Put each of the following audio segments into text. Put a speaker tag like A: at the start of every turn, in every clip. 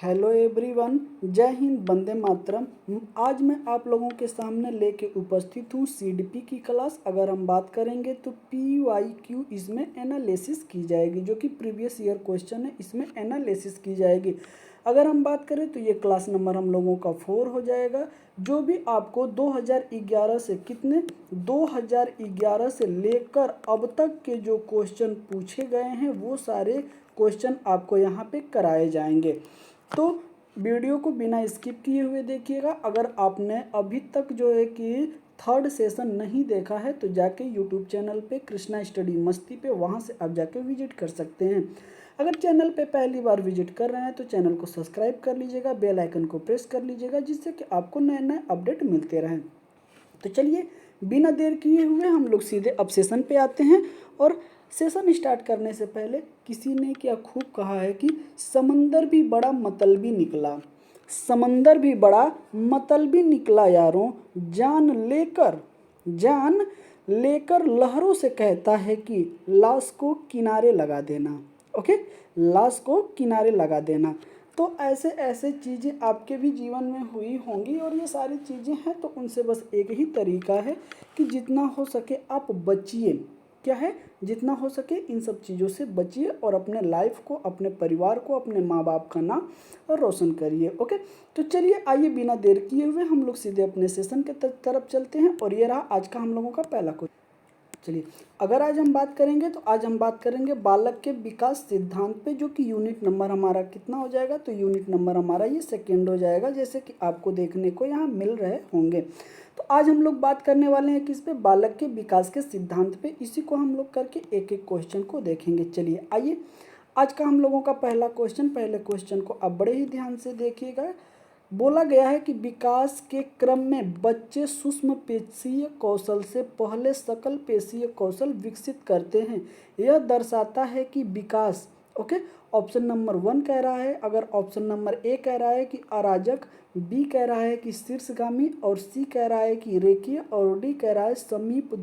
A: Hello everyone, जय हिंद, वंदे मातरम। आज मैं आप लोगों के सामने लेके उपस्थित हूँ सीडीपी की क्लास। अगर हम बात करेंगे तो PYQ इसमें एनालिसिस की जाएगी, जो कि प्रीवियस ईयर क्वेश्चन है, इसमें एनालिसिस की जाएगी। अगर हम बात करें तो ये क्लास नंबर हम लोगों का 4 हो जाएगा। जो भी आपको 2011 से 2011 से लेकर अब तक के जो क्वेश्चन पूछे गए हैं वो सारे क्वेश्चन आपको यहाँ पे कराए जाएंगे। तो वीडियो को बिना स्किप किए हुए देखिएगा। अगर आपने अभी तक जो है कि थर्ड सेशन नहीं देखा है तो जाके यूट्यूब चैनल पे कृष्णा स्टडी मस्ती पे वहाँ से आप जाके विजिट कर सकते हैं। अगर चैनल पे पहली बार विजिट कर रहे हैं तो चैनल को सब्सक्राइब कर लीजिएगा, बेल आइकन को प्रेस कर लीजिएगा, जिससे कि आपको नए नए अपडेट मिलते रहें। तो चलिए बिना देर किए हुए हम लोग सीधे अब सेशन पे आते हैं। और सेशन स्टार्ट करने से पहले किसी ने क्या खूब कहा है कि समंदर भी बड़ा मतलबी निकला, समंदर भी बड़ा मतलबी निकला यारों, जान लेकर लहरों से कहता है कि लाश को किनारे लगा देना। ओके, लाश को किनारे लगा देना। तो ऐसे ऐसे चीज़ें आपके भी जीवन में हुई होंगी और ये सारी चीज़ें हैं, तो उनसे बस एक ही तरीका है कि जितना हो सके आप बचिए। क्या है, जितना हो सके इन सब चीज़ों से बचिए और अपने लाइफ को, अपने परिवार को, अपने माँ बाप का नाम रोशन करिए। ओके, तो चलिए आइए बिना देर किए हुए हम लोग सीधे अपने सेशन के तरफ चलते हैं। और ये रहा आज का हम लोगों का पहला क्वेश्चन। चलिए, अगर आज हम बात करेंगे तो आज हम बात करेंगे बालक के विकास सिद्धांत पे, जो कि यूनिट नंबर हमारा कितना हो जाएगा, तो यूनिट नंबर हमारा ये सेकेंड हो जाएगा, जैसे कि आपको देखने को यहाँ मिल रहे होंगे। तो आज हम लोग बात करने वाले हैं किस पे, बालक के विकास के सिद्धांत पे। इसी को हम लोग करके एक एक क्वेश्चन को देखेंगे। चलिए आइए, आज का हम लोगों का पहला क्वेश्चन, पहले क्वेश्चन को आप बड़े ही ध्यान से देखिएगा। बोला गया है कि विकास के क्रम में बच्चे सूक्ष्म पेशीय कौशल से पहले सकल पेशीय कौशल विकसित करते हैं। यह दर्शाता है कि विकास, ओके, ऑप्शन नंबर 1 कह रहा है। अगर ऑप्शन नंबर ए कह रहा है कि अराजक, बी कह रहा है कि शीर्षगामी, और सी कह रहा है कि रेखीय, और डी कह रहा है समीप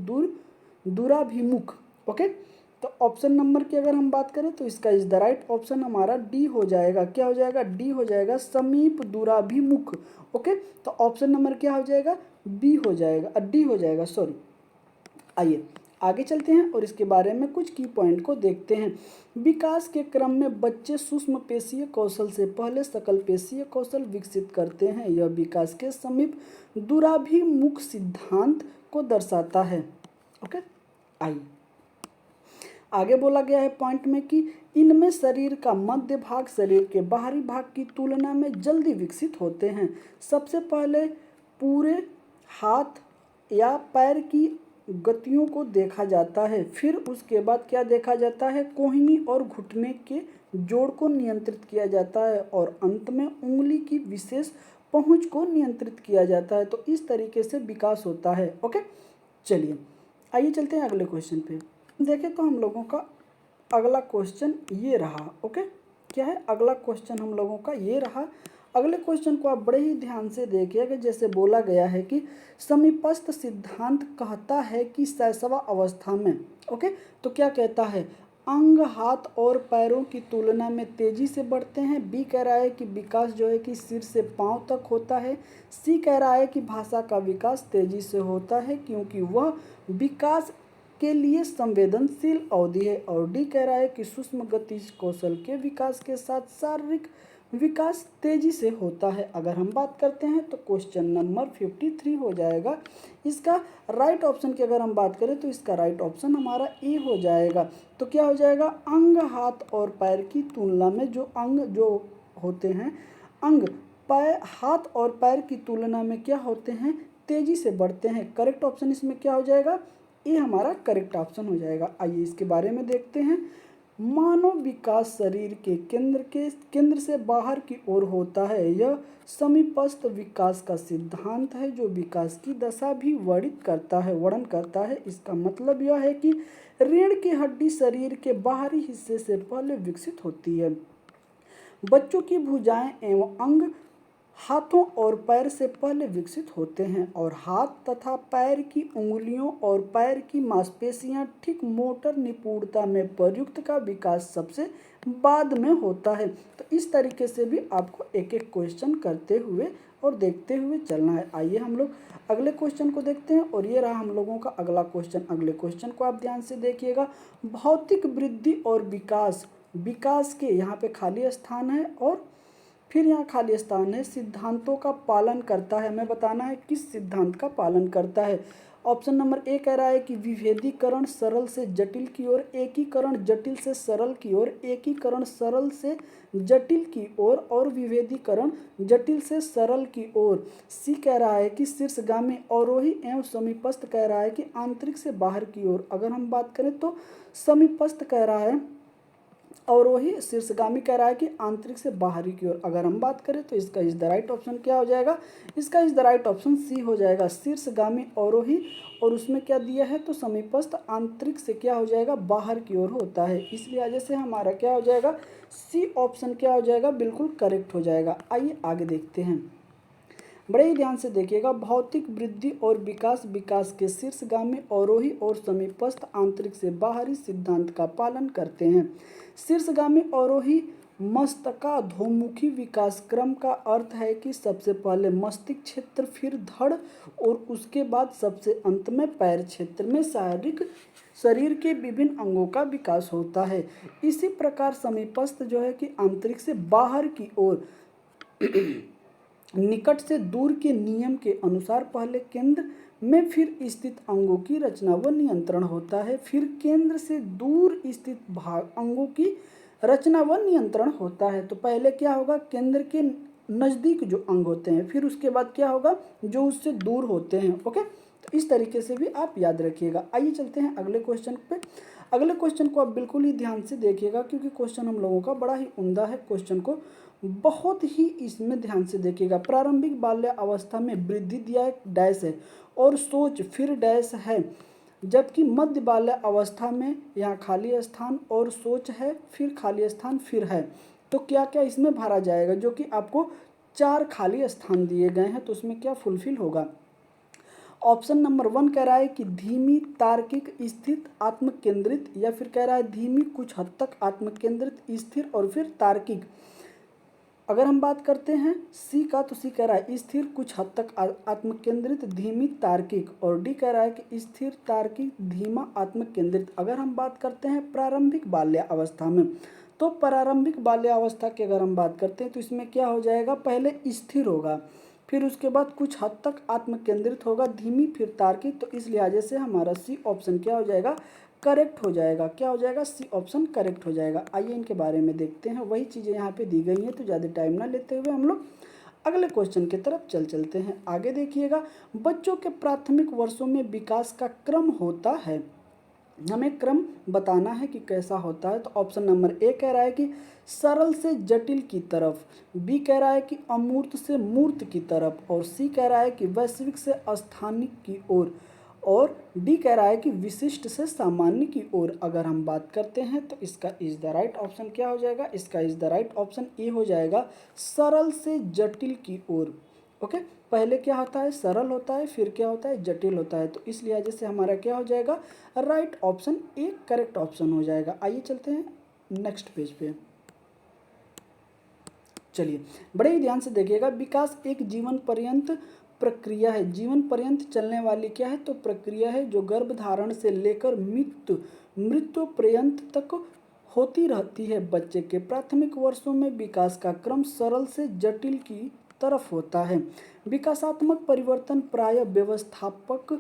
A: दूराभिमुख। ओके, तो ऑप्शन नंबर की अगर हम बात करें तो इसका इज द राइट ऑप्शन हमारा डी हो जाएगा। क्या हो जाएगा, डी हो जाएगा, समीप दूराभिमुख। ओके, तो ऑप्शन नंबर क्या हो जाएगा, बी हो जाएगा, डी हो जाएगा, सॉरी। आइए आगे चलते हैं और इसके बारे में कुछ की पॉइंट को देखते हैं। विकास के क्रम में बच्चे सूक्ष्म पेशीय कौशल से पहले सकल पेशीय कौशल विकसित करते हैं। यह विकास के समीप दूराभिमुख सिद्धांत को दर्शाता है। ओके, आइए आगे बोला गया है पॉइंट में कि इनमें शरीर का मध्य भाग शरीर के बाहरी भाग की तुलना में जल्दी विकसित होते हैं। सबसे पहले पूरे हाथ या पैर की गतियों को देखा जाता है, फिर उसके बाद क्या देखा जाता है, कोहनी और घुटने के जोड़ को नियंत्रित किया जाता है, और अंत में उंगली की विशेष पहुंच को नियंत्रित किया जाता है। तो इस तरीके से विकास होता है। ओके, चलिए आइए चलते हैं अगले क्वेश्चन पे। देखें तो हम लोगों का अगला क्वेश्चन ये रहा। ओके, क्या है अगला क्वेश्चन हम लोगों का ये रहा। अगले क्वेश्चन को आप बड़े ही ध्यान से देखिएगा। जैसे बोला गया है कि समीपस्थ सिद्धांत कहता है कि शैशव अवस्था में, ओके, तो क्या कहता है, अंग हाथ और पैरों की तुलना में तेजी से बढ़ते हैं। बी कह रहा है कि विकास जो है कि सिर से पांव तक होता है। सी कह रहा है कि भाषा का विकास तेजी से होता है क्योंकि वह विकास के लिए संवेदनशील अवधि है। और डी कह रहा है कि सूक्ष्म गतिज कौशल के विकास के साथ शारीरिक विकास तेजी से होता है। अगर हम बात करते हैं तो क्वेश्चन नंबर 53 हो जाएगा। इसका राइट ऑप्शन की अगर हम बात करें तो इसका राइट ऑप्शन हमारा ए हो जाएगा। तो क्या हो जाएगा, अंग हाथ और पैर की तुलना में जो अंग जो होते हैं, अंग पैर हाथ और पैर की तुलना में क्या होते हैं, तेजी से बढ़ते हैं। करेक्ट ऑप्शन इसमें क्या हो जाएगा, ये हमारा करेक्ट ऑप्शन हो जाएगा। आइए इसके बारे में देखते हैं। मानव विकास शरीर के केंद्र से बाहर की ओर होता है। यह समीपस्थ विकास का सिद्धांत है जो विकास की दशा भी वर्णन करता है। इसका मतलब यह है कि रीढ़ की हड्डी शरीर के बाहरी हिस्से से पहले विकसित होती है। बच्चों की भुजाएं एवं अंग हाथों और पैर से पहले विकसित होते हैं और हाथ तथा पैर की उंगलियों और पैर की मांसपेशियां ठीक मोटर निपुणता में प्रयुक्त का विकास सबसे बाद में होता है। तो इस तरीके से भी आपको एक एक क्वेश्चन करते हुए और देखते हुए चलना है। आइए हम लोग अगले क्वेश्चन को देखते हैं और ये रहा हम लोगों का अगला क्वेश्चन। अगले क्वेश्चन को आप ध्यान से देखिएगा। भौतिक वृद्धि और विकास, विकास के यहाँ पे खाली स्थान है और फिर यहाँ खाली स्थान है, सिद्धांतों का पालन करता है। हमें बताना है किस सिद्धांत का पालन करता है। ऑप्शन नंबर ए कह रहा है कि विभेदीकरण सरल से जटिल की ओर, एकीकरण जटिल से सरल की ओर, एकीकरण सरल से जटिल की ओर और विभेदीकरण जटिल से सरल की ओर। सी कह रहा है कि शीर्षगामी अवरोही एवं समीपस्थ कह रहा है कि आंतरिक से बाहर की ओर। अगर हम बात करें तो समीपस्थ कह रहा है अवरोही, शीर्षगामी कह रहा है कि आंतरिक से बाहरी की ओर। अगर हम बात करें तो इसका इज द राइट ऑप्शन क्या हो जाएगा, इसका is the right option C हो जाएगा। शीर्षगामी अवरोही और उसमें क्या दिया है तो समीपस्थ आंतरिक से क्या हो जाएगा बाहर की ओर होता है। इसलिए वजह से हमारा क्या हो जाएगा सी ऑप्शन क्या हो जाएगा बिल्कुल करेक्ट हो जाएगा। आइए आगे देखते हैं, बड़े ही ध्यान से देखिएगा। भौतिक वृद्धि और विकास, विकास के शीर्षगामी अवरोही और समीपस्थ आंतरिक से बाहरी सिद्धांत का पालन करते हैं। शीर्षगामी अवरोही मस्तकाधोमुखी विकास क्रम का अर्थ है कि सबसे पहले मस्तिष्क क्षेत्र, फिर धड़ और उसके बाद सबसे अंत में पैर क्षेत्र में शरीर के विभिन्न अंगों का विकास होता है। इसी प्रकार समीपस्थ जो है कि आंतरिक से बाहर की ओर निकट से दूर के नियम के अनुसार पहले केंद्र में फिर स्थित अंगों की रचना व नियंत्रण होता है, फिर केंद्र से दूर स्थित भाग अंगों की रचना व नियंत्रण होता है। तो पहले क्या होगा केंद्र के नज़दीक जो अंग होते हैं, फिर उसके बाद क्या होगा जो उससे दूर होते हैं। ओके, तो इस तरीके से भी आप याद रखिएगा। आइए चलते हैं अगले क्वेश्चन पे। अगले क्वेश्चन को आप बिल्कुल ही ध्यान से देखिएगा क्योंकि क्वेश्चन हम लोगों का बड़ा ही उम्दा है। क्वेश्चन को बहुत ही इसमें ध्यान से देखिएगा। प्रारंभिक बाल्य अवस्था में वृद्धि दिया एक डैश है और सोच फिर डैश है, जबकि मध्य बाल्य अवस्था में यहाँ खाली स्थान और सोच है, फिर खाली स्थान फिर है। तो क्या क्या इसमें भरा जाएगा, जो कि आपको 4 खाली स्थान दिए गए हैं, तो उसमें क्या फुलफिल होगा। ऑप्शन नंबर 1 कह रहा है कि धीमी, तार्किक, स्थिर, आत्मकेंद्रित, या फिर कह रहा है धीमी, कुछ हद तक आत्मकेंद्रित, स्थिर और फिर तार्किक। अगर हम बात करते हैं सी का तो सी कह रहा है स्थिर, कुछ हद तक आत्मकेंद्रित, धीमी, तार्किक, और डी कह रहा है कि स्थिर, तार्किक, धीमा, आत्मकेंद्रित। अगर हम बात करते हैं प्रारंभिक बाल्य अवस्था में, तो प्रारंभिक बाल्य अवस्था की अगर हम बात करते हैं तो इसमें क्या हो जाएगा पहले स्थिर होगा, फिर उसके बाद कुछ हद तक आत्मकेंद्रित होगा, धीमी, फिर तार्किक। तो इस लिहाजे से हमारा सी ऑप्शन क्या हो जाएगा करेक्ट हो जाएगा। क्या हो जाएगा सी ऑप्शन करेक्ट हो जाएगा। आइए इनके बारे में देखते हैं, वही चीज़ें यहाँ पे दी गई हैं, तो ज़्यादा टाइम ना लेते हुए हम लोग अगले क्वेश्चन की तरफ चलते हैं। आगे देखिएगा, बच्चों के प्राथमिक वर्षों में विकास का क्रम होता है, हमें क्रम बताना है कि कैसा होता है। तो ऑप्शन नंबर ए कह रहा है कि सरल से जटिल की तरफ, बी कह रहा है कि अमूर्त से मूर्त की तरफ, और सी कह रहा है कि वैश्विक से स्थानिक की ओर, और डी कह रहा है कि विशिष्ट से सामान्य की ओर। अगर हम बात करते हैं तो इसका इज द राइट ऑप्शन क्या हो जाएगा, इसका is the right option A हो जाएगा, सरल से जटिल की ओर। ओके, पहले क्या होता है सरल होता है, फिर क्या होता है जटिल होता है। तो इस लिहाजे से हमारा क्या हो जाएगा right option A correct option हो जाएगा। आइए चलते हैं नेक्स्ट पेज पे। चलिए बड़े ही ध्यान से देखिएगा, विकास एक जीवन पर्यंत प्रक्रिया है। जीवन पर्यंत चलने वाली क्या है तो प्रक्रिया है, जो गर्भधारण से लेकर मृत्यु पर्यंत तक होती रहती है। बच्चे के प्राथमिक वर्षों में विकास का क्रम सरल से जटिल की तरफ होता है। विकासात्मक परिवर्तन प्रायः व्यवस्थापक,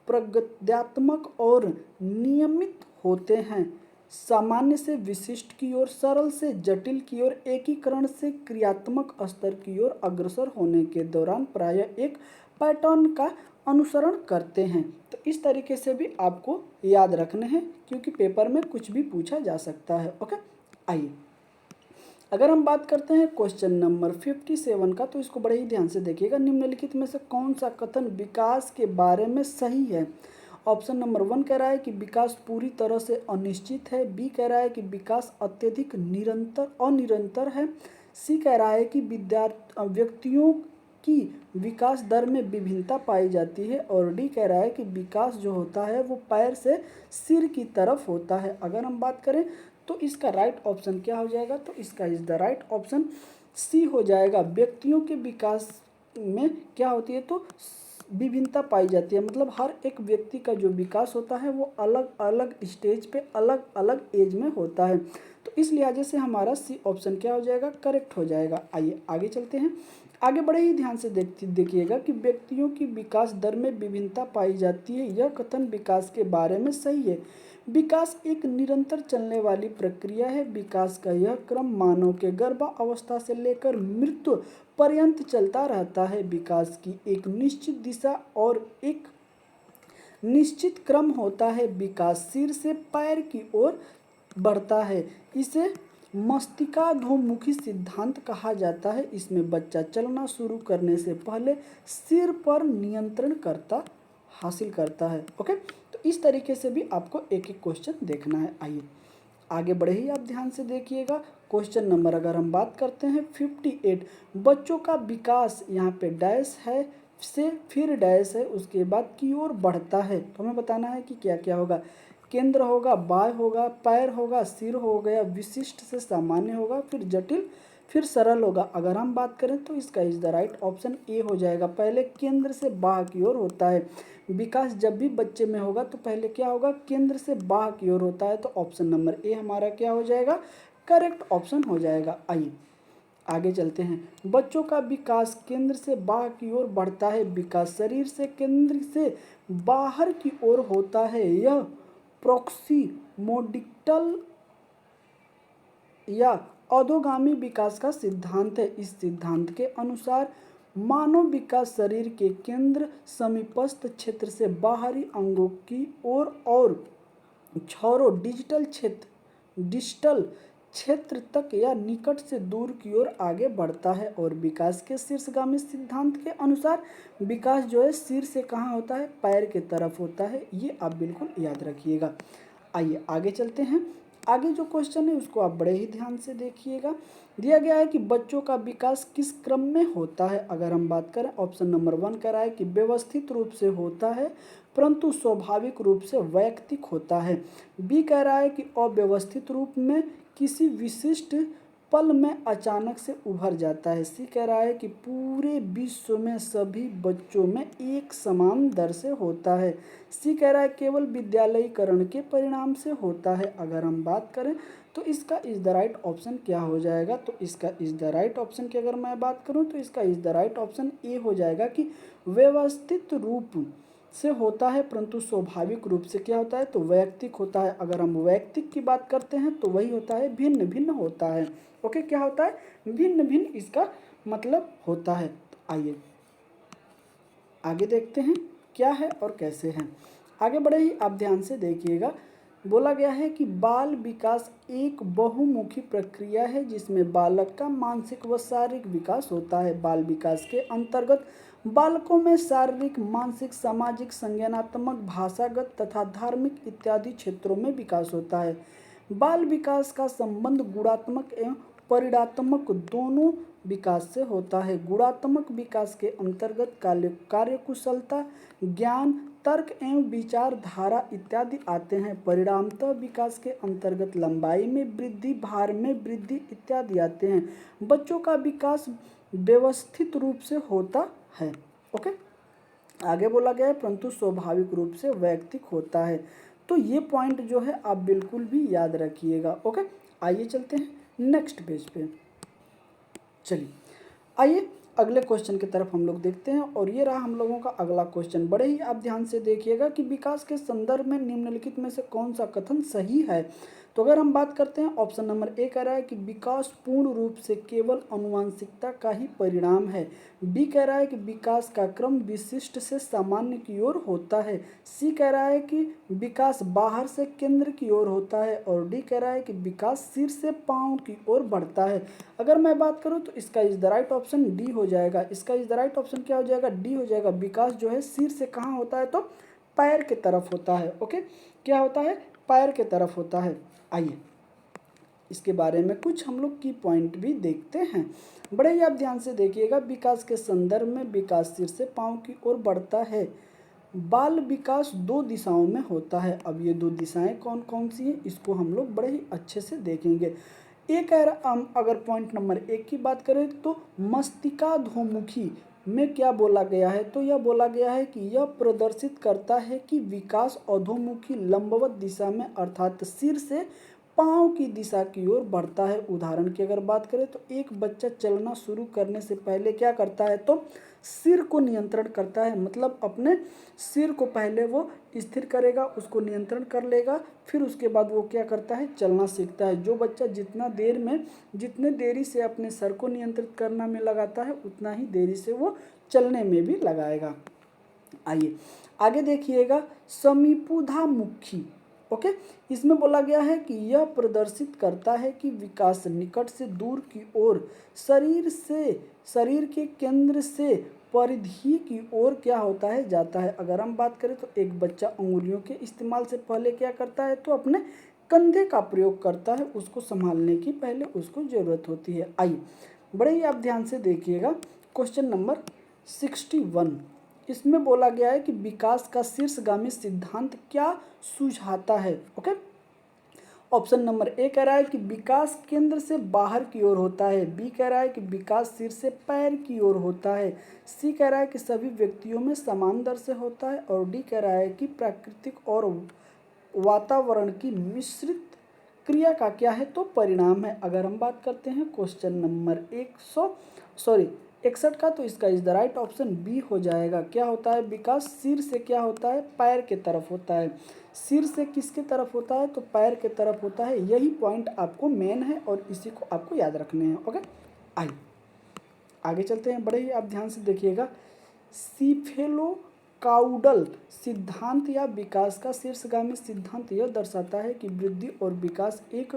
A: प्रगत्यात्मक और नियमित होते हैं। सामान्य से विशिष्ट की ओर, सरल से जटिल की ओर, एकीकरण से क्रियात्मक स्तर की ओर अग्रसर होने के दौरान प्रायः एक पैटर्न का अनुसरण करते हैं। तो इस तरीके से भी आपको याद रखने हैं क्योंकि पेपर में कुछ भी पूछा जा सकता है। ओके, आइए अगर हम बात करते हैं क्वेश्चन नंबर 57 का, तो इसको बड़े ही ध्यान से देखिएगा। निम्नलिखित में से कौन सा कथन विकास के बारे में सही है। ऑप्शन नंबर 1 कह रहा है कि विकास पूरी तरह से अनिश्चित है, बी कह रहा है कि विकास अत्यधिक अनिरंतर है, सी कह रहा है कि व्यक्तियों की विकास दर में विभिन्नता पाई जाती है, और डी कह रहा है कि विकास जो होता है वो पैर से सिर की तरफ होता है। अगर हम बात करें तो इसका राइट ऑप्शन क्या हो जाएगा, तो इसका is the right option C हो जाएगा। व्यक्तियों के विकास में क्या होती है, तो विभिन्नता पाई जाती है, मतलब हर एक व्यक्ति का जो विकास होता है वो अलग अलग स्टेज पे अलग अलग एज में होता है। तो इस लिहाजे से हमारा सी ऑप्शन क्या हो जाएगा, करेक्ट हो जाएगा। आइए आगे चलते हैं। आगे बड़े ही ध्यान से देखिएगा कि व्यक्तियों की विकास दर में विभिन्नता पाई जाती है, यह कथन विकास के बारे में सही है। विकास एक निरंतर चलने वाली प्रक्रिया है। विकास का यह क्रम मानव के गर्भावस्था से लेकर मृत्यु पर्यंत चलता रहता है। विकास की एक निश्चित दिशा और एक निश्चित क्रम होता है। विकास सिर से पैर की ओर बढ़ता है। इसे मस्तिष्काधोमुखी सिद्धांत कहा जाता है। इसमें बच्चा चलना शुरू करने से पहले सिर पर नियंत्रण हासिल करता है। ओके, तो इस तरीके से भी आपको एक एक क्वेश्चन देखना है। आइए आगे बढ़े ही आप ध्यान से देखिएगा। क्वेश्चन नंबर अगर हम बात करते हैं 58, बच्चों का विकास, यहाँ पे डैश है से फिर डैश है, उसके बाद की ओर बढ़ता है। तो हमें बताना है कि क्या क्या होगा। केंद्र होगा, बाय होगा, पैर होगा, सिर हो गया, विशिष्ट से सामान्य होगा, फिर जटिल, फिर सरल होगा। अगर हम बात करें तो इसका is the right option A हो जाएगा। पहले केंद्र से बाह की ओर होता है। विकास जब भी बच्चे में होगा तो पहले क्या होगा, केंद्र से बाह की ओर होता है। तो ऑप्शन नंबर ए हमारा क्या हो जाएगा, करेक्ट ऑप्शन हो जाएगा। आइए आगे चलते हैं। बच्चों का विकास केंद्र से बाहर की ओर बढ़ता है। विकास शरीर से केंद्र से बाहर की ओर होता है। यह प्रोक्सीमोडिक्टल या अधोगामी विकास का सिद्धांत है। इस सिद्धांत के अनुसार मानव विकास शरीर के केंद्र समीपस्थ क्षेत्र से बाहरी अंगों की ओर और छोरों डिजिटल क्षेत्र तक या निकट से दूर की ओर आगे बढ़ता है। और विकास के शीर्षगामी सिद्धांत के अनुसार विकास जो है सिर से कहाँ होता है, पैर के तरफ होता है। ये आप बिल्कुल याद रखिएगा। आइए आगे चलते हैं। आगे जो क्वेश्चन है उसको आप बड़े ही ध्यान से देखिएगा। दिया गया है कि बच्चों का विकास किस क्रम में होता है। अगर हम बात करें ऑप्शन नंबर 1 कह रहा है कि व्यवस्थित रूप से होता है परंतु स्वाभाविक रूप से वैयक्तिक होता है। बी कह रहा है कि अव्यवस्थित रूप में किसी विशिष्ट पल में अचानक से उभर जाता है। सी कह रहा है कि पूरे विश्व में सभी बच्चों में एक समान दर से होता है। सी कह रहा है केवल विद्यालयीकरण के परिणाम से होता है। अगर हम बात करें तो इसका इज द राइट ऑप्शन क्या हो जाएगा, तो इसका इज द राइट ऑप्शन की अगर मैं बात करूं तो इसका is the right option A हो जाएगा कि व्यवस्थित रूप से होता है परंतु स्वाभाविक रूप से क्या होता है, तो वैयक्तिक होता है। अगर हम वैयक्तिक की बात करते हैं तो वही होता है भिन्न भिन्न होता है। ओके, क्या होता है, भिन्न भिन्न इसका मतलब होता है। तो आइए आगे देखते हैं क्या है और कैसे है। आगे बढ़े ही आप ध्यान से देखिएगा। बोला गया है कि बाल विकास एक बहुमुखी प्रक्रिया है जिसमें बालक का मानसिक व शारीरिक विकास होता है। बाल विकास के अंतर्गत बालकों में शारीरिक, मानसिक, सामाजिक, संज्ञानात्मक, भाषागत तथा धार्मिक इत्यादि क्षेत्रों में विकास होता है। बाल विकास का संबंध गुणात्मक एवं परिणात्मक दोनों विकास से होता है। गुणात्मक विकास के अंतर्गत कार्यकुशलता, ज्ञान, तर्क एवं विचारधारा इत्यादि आते हैं। परिणामतः विकास के अंतर्गत लंबाई में वृद्धि, भार में वृद्धि इत्यादि आते हैं। बच्चों का विकास व्यवस्थित रूप से होता है। ओके, आगे बोला गया है परंतु स्वाभाविक रूप से वैयक्तिक होता है। तो ये पॉइंट जो है आप बिल्कुल भी याद रखिएगा। ओके, आइए चलते हैं नेक्स्ट पेज पे। चलिए आइए अगले क्वेश्चन की तरफ हम लोग देखते हैं, और ये रहा हम लोगों का अगला क्वेश्चन। बड़े ही आप ध्यान से देखिएगा कि विकास के संदर्भ में निम्नलिखित में से कौन सा कथन सही है। तो अगर हम बात करते हैं ऑप्शन नंबर ए कह रहा है कि विकास पूर्ण रूप से केवल आनुवंशिकता का ही परिणाम है। बी कह रहा है कि विकास का क्रम विशिष्ट से सामान्य की ओर होता है। सी कह रहा है कि विकास बाहर से केंद्र की ओर होता है, और डी कह रहा है कि विकास सिर से पांव की ओर बढ़ता है। अगर मैं बात करूं तो इसका is the right option D हो जाएगा। इसका इज द राइट ऑप्शन क्या हो जाएगा, डी हो जाएगा। विकास जो है सिर से कहाँ होता है, तो पैर के तरफ होता है। ओके, क्या होता है, पैर के तरफ होता है। आइए इसके बारे में कुछ हम लोग की पॉइंट भी देखते हैं। बड़े ही आप ध्यान से देखिएगा, विकास के संदर्भ में विकास सिर से पाँव की ओर बढ़ता है। बाल विकास 2 दिशाओं में होता है। अब ये 2 दिशाएं कौन कौन सी हैं, इसको हम लोग बड़े ही अच्छे से देखेंगे। एक है, अगर पॉइंट नंबर 1 की बात करें तो मस्तिष्काधोमुखी में क्या बोला गया है, तो यह बोला गया है कि यह प्रदर्शित करता है कि विकास अधोमुखी लंबवत दिशा में अर्थात सिर से पाँव की दिशा की ओर बढ़ता है। उदाहरण की अगर बात करें तो एक बच्चा चलना शुरू करने से पहले क्या करता है, तो सिर को नियंत्रण करता है, मतलब अपने सिर को पहले वो स्थिर करेगा, उसको नियंत्रण कर लेगा, फिर उसके बाद वो क्या करता है, चलना सीखता है। जो बच्चा जितने देरी से अपने सर को नियंत्रित करना में लगाता है, उतना ही देरी से वो चलने में भी लगाएगा। आइए आगे देखिएगा, समीपुधामुखी। ओके, इसमें बोला गया है कि यह प्रदर्शित करता है कि विकास निकट से दूर की ओर शरीर के केंद्र से परिधि की ओर क्या होता है, जाता है। अगर हम बात करें तो एक बच्चा उंगलियों के इस्तेमाल से पहले क्या करता है, तो अपने कंधे का प्रयोग करता है, उसको संभालने की पहले उसको ज़रूरत होती है। आइए बड़े ही आप ध्यान से देखिएगा, क्वेश्चन नंबर 61, इसमें बोला गया है कि विकास का शीर्षगामी सिद्धांत क्या सुझाता है। ओके, ऑप्शन नंबर ए कह रहा है कि विकास केंद्र से बाहर की ओर होता है, बी कह रहा है कि विकास सिर से पैर की ओर होता है, सी कह रहा है कि सभी व्यक्तियों में समान दर से होता है, और डी कह रहा है कि प्राकृतिक और वातावरण की मिश्रित क्रिया का क्या है, तो परिणाम है। अगर हम बात करते हैं क्वेश्चन नंबर 61 का, तो इसका is the right option B हो जाएगा। क्या होता है, विकास सिर से क्या होता है, पैर के तरफ होता है। सिर से किसके तरफ होता है, तो पैर के तरफ होता है। यही पॉइंट आपको मेन है और इसी को आपको याद रखने हैं। ओके, आइए आगे चलते हैं, बड़े ही आप ध्यान से देखिएगा। सीफेलोकाउडल सिद्धांत या विकास का शीर्षगामी सिद्धांत यह दर्शाता है कि वृद्धि और विकास एक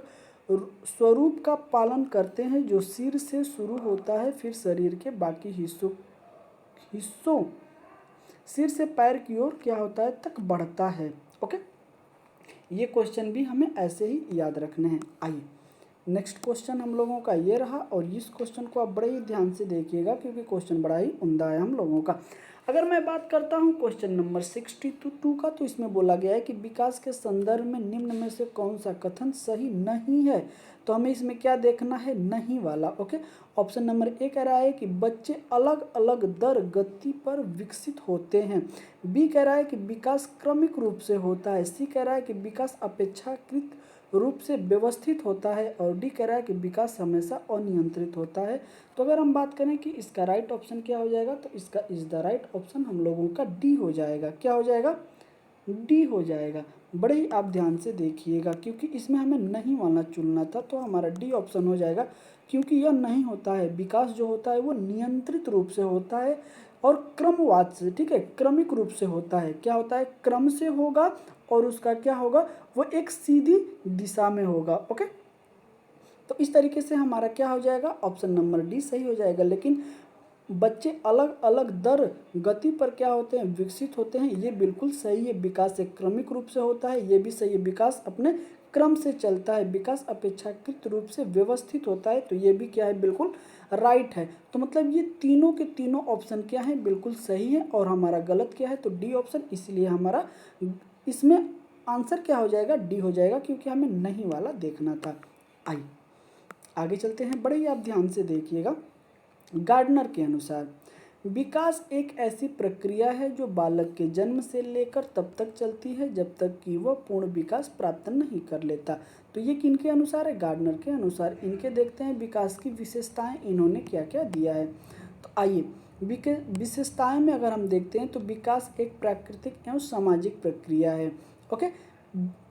A: स्वरूप का पालन करते हैं जो सिर से शुरू होता है, फिर शरीर के बाकी हिस्सों सिर से पैर की ओर क्या होता है, तक बढ़ता है। ओके, ये क्वेश्चन भी हमें ऐसे ही याद रखने हैं। आइए नेक्स्ट क्वेश्चन हम लोगों का ये रहा, और इस क्वेश्चन को आप बड़े ही ध्यान से देखिएगा क्योंकि क्वेश्चन बड़ा ही उम्दा है हम लोगों का। अगर मैं बात करता हूँ क्वेश्चन नंबर 62 का, तो इसमें बोला गया है कि विकास के संदर्भ में निम्न में से कौन सा कथन सही नहीं है, तो हमें इसमें क्या देखना है, नहीं वाला। ओके, ऑप्शन नंबर ए कह रहा है कि बच्चे अलग अलग दर गति पर विकसित होते हैं, बी कह रहा है कि विकास क्रमिक रूप से होता है, सी कह रहा है कि विकास अपेक्षाकृत रूप से व्यवस्थित होता है, और डी कह रहा है कि विकास हमेशा अनियंत्रित होता है। तो अगर हम बात करें कि इसका राइट ऑप्शन क्या हो जाएगा, तो इसका इज द राइट ऑप्शन हम लोगों का डी हो जाएगा। क्या हो जाएगा, डी हो जाएगा। बड़े ही आप ध्यान से देखिएगा क्योंकि इसमें हमें नहीं वाला चुनना था, तो हमारा डी ऑप्शन हो जाएगा, क्योंकि यह नहीं होता है। विकास जो होता है वो नियंत्रित रूप से होता है और क्रमवाद से, ठीक है, क्रमिक रूप से होता है। क्या होता है, क्रम से होगा, और उसका क्या होगा, वो एक सीधी दिशा में होगा। ओके, तो इस तरीके से हमारा क्या हो जाएगा, ऑप्शन नंबर डी सही हो जाएगा। लेकिन बच्चे अलग अलग दर गति पर क्या होते हैं, विकसित होते हैं, ये बिल्कुल सही है। विकास एक क्रमिक रूप से होता है, ये भी सही है। विकास अपने क्रम से चलता है, विकास अपेक्षाकृत रूप से व्यवस्थित होता है, तो ये भी क्या है, बिल्कुल राइट है। तो मतलब ये तीनों के तीनों ऑप्शन क्या है, बिल्कुल सही है, और हमारा गलत क्या है, तो डी ऑप्शन। इसलिए हमारा इसमें आंसर क्या हो जाएगा, डी हो जाएगा, क्योंकि हमें नहीं वाला देखना था। आइए आगे चलते हैं, बड़े ही आप ध्यान से देखिएगा। गार्डनर के अनुसार विकास एक ऐसी प्रक्रिया है जो बालक के जन्म से लेकर तब तक चलती है जब तक कि वह पूर्ण विकास प्राप्त नहीं कर लेता। तो ये किनके अनुसार है, गार्डनर के अनुसार। इनके देखते हैं विकास की विशेषताएं, इन्होंने क्या क्या दिया है। तो आइए विशेषताएं में अगर हम देखते हैं तो विकास एक प्राकृतिक एवं सामाजिक प्रक्रिया है। ओके,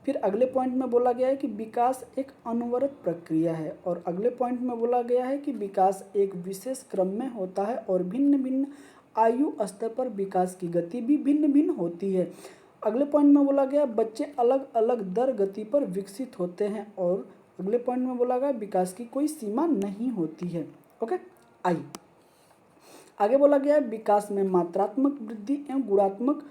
A: फिर अगले पॉइंट में बोला गया है कि विकास एक अनवरत प्रक्रिया है, और अगले पॉइंट में बोला गया है कि विकास एक विशेष क्रम में होता है और भिन्न भिन्न आयु स्तर पर विकास की गति भी भिन्न भिन्न होती है। अगले पॉइंट में बोला गया बच्चे अलग अलग दर गति पर विकसित होते हैं, और अगले पॉइंट में बोला गया विकास की कोई सीमा नहीं होती है। ओके, आइए आगे बोला गया है विकास में मात्रात्मक वृद्धि एवं गुणात्मक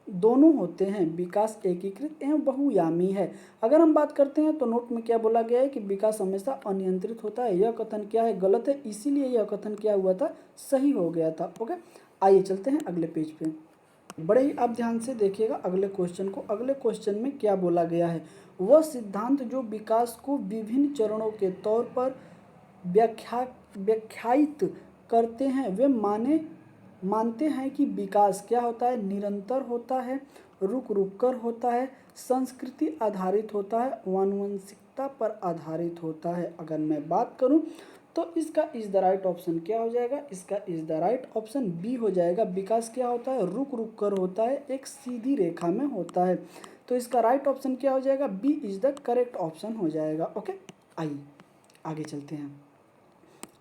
A: दोनों होते हैं। विकास एकीकृत एवं बहुयामी है। अगर हम बात करते हैं तो नोट में क्या बोला गया है कि विकास हमेशा अनियंत्रित होता है। यह कथन क्या है? गलत है, इसीलिए यह कथन क्या हुआ था? सही हो गया था। ओके, आइए चलते हैं अगले पेज पे। बड़े ही आप ध्यान से देखिएगा अगले क्वेश्चन को। अगले क्वेश्चन में क्या बोला गया है? वह सिद्धांत जो विकास को विभिन्न चरणों के तौर पर व्याख्यायित करते हैं वे मानते हैं कि विकास क्या होता है? निरंतर होता है, रुक रुक कर होता है, संस्कृति आधारित होता है, आनुवंशिकता पर आधारित होता है। अगर मैं बात करूं तो इसका इज द राइट ऑप्शन क्या हो जाएगा? इसका is the right option B हो जाएगा। विकास क्या होता है? रुक रुक कर होता है, एक सीधी रेखा में होता है। तो इसका राइट ऑप्शन क्या हो जाएगा? B is the correct option हो जाएगा। ओके, आइए आगे चलते हैं।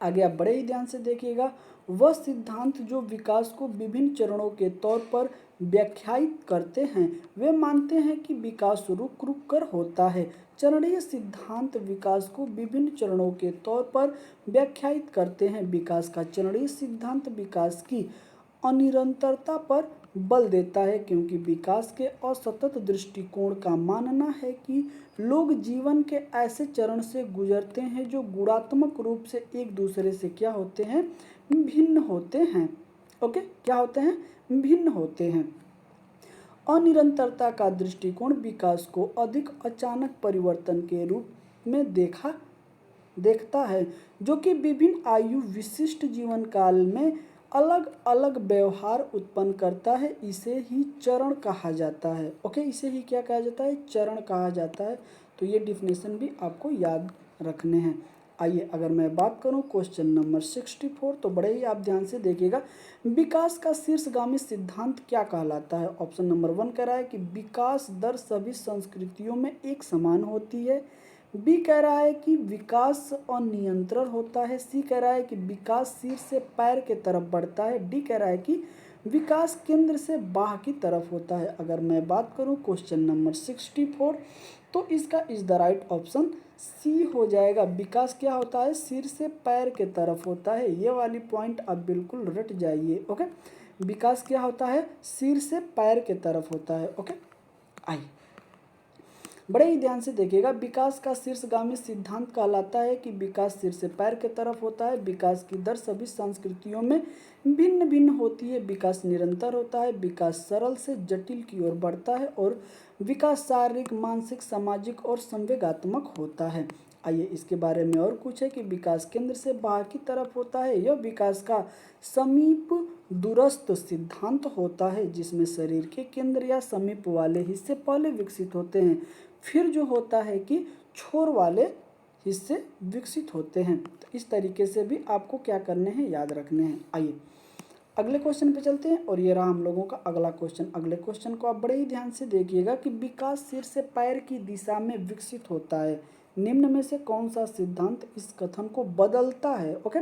A: आगे आप बड़े ही ध्यान से देखिएगा। वह सिद्धांत जो विकास को विभिन्न चरणों के तौर पर व्याख्यायित करते हैं वे मानते हैं कि विकास रुक रुक कर होता है। चरणीय सिद्धांत विकास को विभिन्न चरणों के तौर पर व्याख्यायित करते हैं। विकास का चरणीय सिद्धांत विकास की अनिरंतरता पर बल देता है, क्योंकि विकास के असतत दृष्टिकोण का मानना है कि लोग जीवन के ऐसे चरण से गुजरते हैं जो गुणात्मक रूप से एक दूसरे से क्या होते हैं? भिन्न होते हैं। ओके, क्या होते हैं? भिन्न होते हैं। अनिरंतरता का दृष्टिकोण विकास को अधिक अचानक परिवर्तन के रूप में देखता है, जो कि विभिन्न आयु विशिष्ट जीवन काल में अलग अलग व्यवहार उत्पन्न करता है। इसे ही चरण कहा जाता है। ओके, इसे ही क्या कहा जाता है? चरण कहा जाता है। तो ये डिफिनेशन भी आपको याद रखने हैं। आइए अगर मैं बात करूं क्वेश्चन नंबर 64, तो बड़े ही आप ध्यान से देखिएगा। विकास का शीर्षगामी सिद्धांत क्या कहलाता है? ऑप्शन नंबर 1 कह रहा है कि विकास दर सभी संस्कृतियों में एक समान होती है। बी कह रहा है कि विकास अनियंत्रण होता है। सी कह रहा है कि विकास सिर से पैर के तरफ बढ़ता है। डी कह रहा है कि विकास केंद्र से बाह की तरफ होता है। अगर मैं बात करूं क्वेश्चन नंबर 64, तो इसका is the right option C हो जाएगा। विकास क्या होता है? सिर से पैर के तरफ होता है। ये वाली पॉइंट आप बिल्कुल रट जाइए। ओके, विकास क्या होता है? सिर से पैर के तरफ होता है। ओके, आइए बड़े ही ध्यान से देखिएगा। विकास का शीर्षगामी सिद्धांत कहलाता है कि विकास सिर से पैर के तरफ होता है। विकास की दर सभी संस्कृतियों में भिन्न भिन्न होती है। विकास निरंतर होता है। विकास सरल से जटिल की ओर बढ़ता है और विकास शारीरिक, मानसिक, सामाजिक और संवेगात्मक होता है। आइए इसके बारे में और कुछ है कि विकास केंद्र से बाहर की तरफ होता है। यह विकास का समीप दूरस्थ सिद्धांत होता है, जिसमें शरीर के केंद्र या समीप वाले हिस्से पहले विकसित होते हैं, फिर जो होता है कि छोर वाले हिस्से विकसित होते हैं। तो इस तरीके से भी आपको क्या करने हैं? याद रखने हैं। आइए अगले क्वेश्चन पे चलते हैं और ये रहा हम लोगों का अगला क्वेश्चन। अगले क्वेश्चन को आप बड़े ही ध्यान से देखिएगा कि विकास सिर से पैर की दिशा में विकसित होता है। निम्न में से कौन सा सिद्धांत इस कथन को बदलता है? ओके,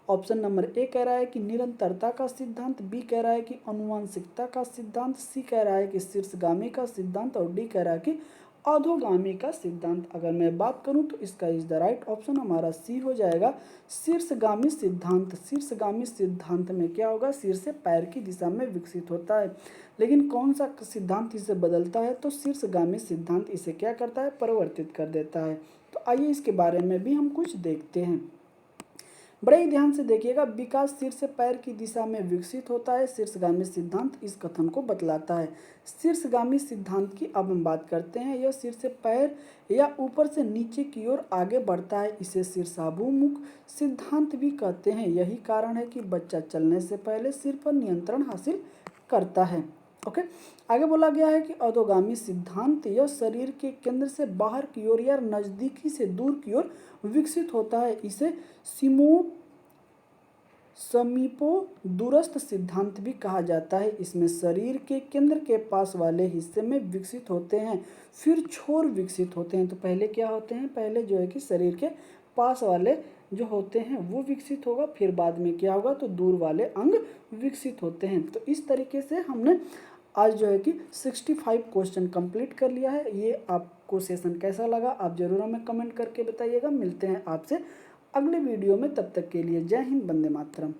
A: ऑप्शन नंबर ए कह रहा है कि निरंतरता का सिद्धांत, बी कह रहा है कि आनुवंशिकता का सिद्धांत, सी कह रहा है कि शीर्षगामी का सिद्धांत और डी कह रहा है कि अधोगामी का सिद्धांत। अगर मैं बात करूं तो इसका इज द राइट ऑप्शन हमारा सी हो जाएगा, शीर्षगामी सिद्धांत। शीर्षगामी सिद्धांत में क्या होगा? सिर से पैर की दिशा में विकसित होता है। लेकिन कौन सा सिद्धांत इसे बदलता है? तो शीर्षगामी सिद्धांत इसे क्या करता है? परिवर्तित कर देता है। तो आइए इसके बारे में भी हम कुछ देखते हैं। बड़े ही ध्यान से देखिएगा। विकास सिर से पैर की दिशा में विकसित होता है। शीर्षगामी सिद्धांत इस कथन को बतलाता है। शीर्षगामी सिद्धांत की अब हम बात करते हैं। यह सिर से पैर या ऊपर से नीचे की ओर आगे बढ़ता है। इसे शीर्षाभिमुख सिद्धांत भी कहते हैं। यही कारण है कि बच्चा चलने से पहले सिर पर नियंत्रण हासिल करता है। ओके, आगे बोला गया है कि अधोगामी सिद्धांत यह शरीर के केंद्र से बाहर की ओर या नजदीकी से दूर की ओर विकसित होता है। इसे समीपो दूरस्थ सिद्धांत भी कहा जाता है। इसमें शरीर के केंद्र के पास वाले हिस्से में विकसित होते हैं, फिर छोर विकसित होते हैं। तो पहले क्या होते हैं? पहले जो है कि शरीर के पास वाले जो होते हैं वो विकसित होगा, फिर बाद में क्या होगा? तो दूर वाले अंग विकसित होते हैं। तो इस तरीके से हमने आज जो है कि 65 क्वेश्चन कंप्लीट कर लिया है। ये आपको सेशन कैसा लगा आप ज़रूर हमें कमेंट करके बताइएगा। मिलते हैं आपसे अगले वीडियो में, तब तक के लिए जय हिंद, वंदे मातरम।